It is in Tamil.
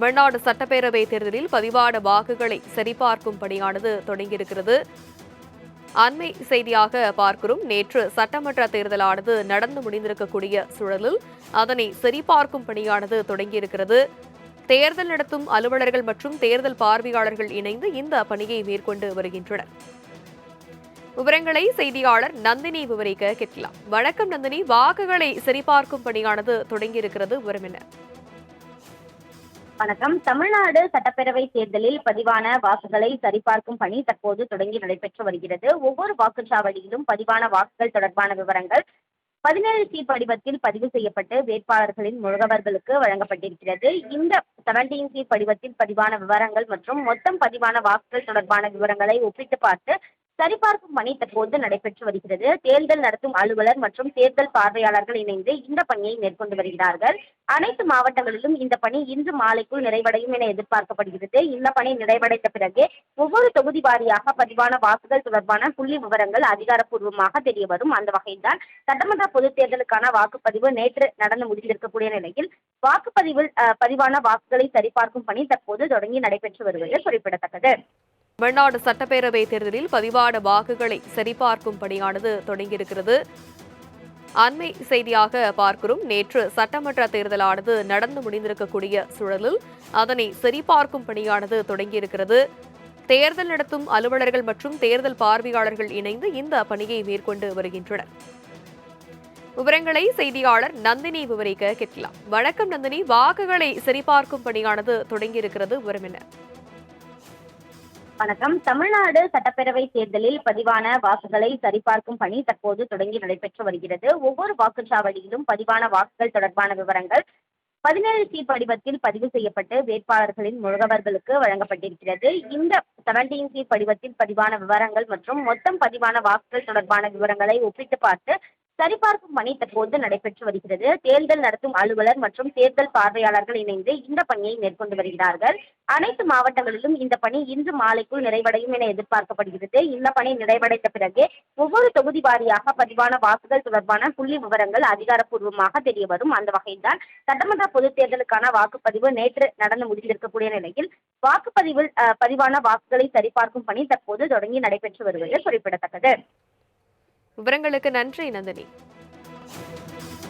தமிழ்நாடு சட்டப்பேரவை தேர்தலில் பதிவான வாக்குகளை சரிபார்க்கும் பணியானது தொடங்கியிருக்கிறது. அண்மை செய்தியாக பார்க்கிறோம். நேற்று சட்டமன்ற தேர்தலானது நடந்து முடிந்திருக்கக்கூடிய சூழலில் அதனை சரிபார்க்கும் பணியானது தொடங்கியிருக்கிறது. தேர்தல் நடத்தும் அலுவலர்கள் மற்றும் தேர்தல் பார்வையாளர்கள் இணைந்து இந்த பணியை மேற்கொண்டு வருகின்றனர். விவரங்களை செய்தியாளர் நந்தினி விவரிக்க கேட்கலாம். வணக்கம் நந்தினி, வாக்குகளை சரிபார்க்கும் பணியானது தொடங்கியிருக்கிறது, விவரம் என்ன? வணக்கம். தமிழ்நாடு சட்டப்பேரவை தேர்தலில் பதிவான வாக்குகளை சரிபார்க்கும் பணி தற்போது தொடங்கி நடைபெற்று வருகிறது. ஒவ்வொரு வாக்குச்சாவடியிலும் பதிவான வாக்குகள் தொடர்பான விவரங்கள் 17 சி படிவத்தில் பதிவு செய்யப்பட்டு வேட்பாளர்களின் முகவர்களுக்கு வழங்கப்பட்டிருக்கிறது. இந்த 17 சி படிவத்தில் பதிவான விவரங்கள் மற்றும் மொத்தம் பதிவான வாக்குகள் தொடர்பான விவரங்களை ஒப்பிட்டு பார்த்து சரிபார்க்கும் பணி தற்போது நடைபெற்று வருகிறது. தேர்தல் நடத்தும் அலுவலர் மற்றும் தேர்தல் பார்வையாளர்கள் இணைந்து இந்த பணியை மேற்கொண்டு வருகிறார்கள். அனைத்து மாவட்டங்களிலும் இந்த பணி இன்று மாலைக்குள் நிறைவடையும் என எதிர்பார்க்கப்படுகிறது. இந்த பணி நிறைவடைந்த பிறகு ஒவ்வொரு தொகுதி வாரியாக பதிவான வாக்குகள் தொடர்பான புள்ளி விவரங்கள் அதிகாரப்பூர்வமாக தெரியவரும். அந்த வகையில்தான் சட்டமன்ற பொதுத் தேர்தலுக்கான வாக்குப்பதிவு நேற்று நடந்து முடிந்திருக்கக்கூடிய நிலையில் வாக்குப்பதிவில் பதிவான வாக்குகளை சரிபார்க்கும் பணி தற்போது தொடங்கி நடைபெற்று வருவது குறிப்பிடத்தக்கது. தமிழ்நாடு சட்டப்பேரவை தேர்தலில் பதிவான வாக்குகளை சரிபார்க்கும் பணியானது தொடங்கியிருக்கிறது. அண்மை செய்தியாக பார்க்கிறோம். நேற்று சட்டமன்ற தேர்தலானது நடந்து முடிந்திருக்கக்கூடிய சூழலில் அதனை சரிபார்க்கும் பணியானது தொடங்கியிருக்கிறது. தேர்தல் நடத்தும் அலுவலர்கள் மற்றும் தேர்தல் பார்வையாளர்கள் இணைந்து இந்த பணியை மேற்கொண்டு வருகின்றனர். விவரங்களை செய்தியாளர் நந்தினி விவரிக்க கேட்கலாம். வணக்கம் நந்தினி, வாக்குகளை சரிபார்க்கும் பணியானது தொடங்கியிருக்கிறது, விவரம் என்ன? வணக்கம். தமிழ்நாடு சட்டப்பேரவை தேர்தலில் பதிவான வாக்குகளை சரிபார்க்கும் பணி தற்போது தொடங்கி நடைபெற்று வருகிறது. ஒவ்வொரு வாக்குச்சாவடியிலும் பதிவான வாக்குகள் தொடர்பான விவரங்கள் 17 சி படிவத்தில் பதிவு செய்யப்பட்டு வேட்பாளர்களின் முகவர்களுக்கு வழங்கப்பட்டிருக்கிறது. இந்த 17 சி படிவத்தில் பதிவான விவரங்கள் மற்றும் மொத்தம் பதிவான வாக்குகள் தொடர்பான விவரங்களை ஒப்பிட்டு பார்த்து சரிபார்க்கும் பணி தற்போது நடைபெற்று வருகிறது. தேர்தல் நடத்தும் அலுவலர் மற்றும் தேர்தல் பார்வையாளர்கள் இணைந்து இந்த பணியை மேற்கொண்டு வருகிறார்கள். அனைத்து மாவட்டங்களிலும் இந்த பணி இன்று மாலைக்குள் நிறைவடையும் என எதிர்பார்க்கப்படுகிறது. இந்த பணி நிறைவடைந்த பிறகு ஒவ்வொரு தொகுதி வாரியாக பதிவான வாக்குகள் தொடர்பான புள்ளி விவரங்கள் அதிகாரப்பூர்வமாக தெரியவரும். அந்த வகையில்தான் சட்டமன்ற பொதுத் தேர்தலுக்கான வாக்குப்பதிவு நேற்று நடந்து முடிந்திருக்கக்கூடிய நிலையில் வாக்குப்பதிவில் பதிவான வாக்குகளை சரிபார்க்கும் பணி தற்போது தொடங்கி நடைபெற்று வருவது குறிப்பிடத்தக்கது. விவரங்களுக்கு நன்றி நந்தினி.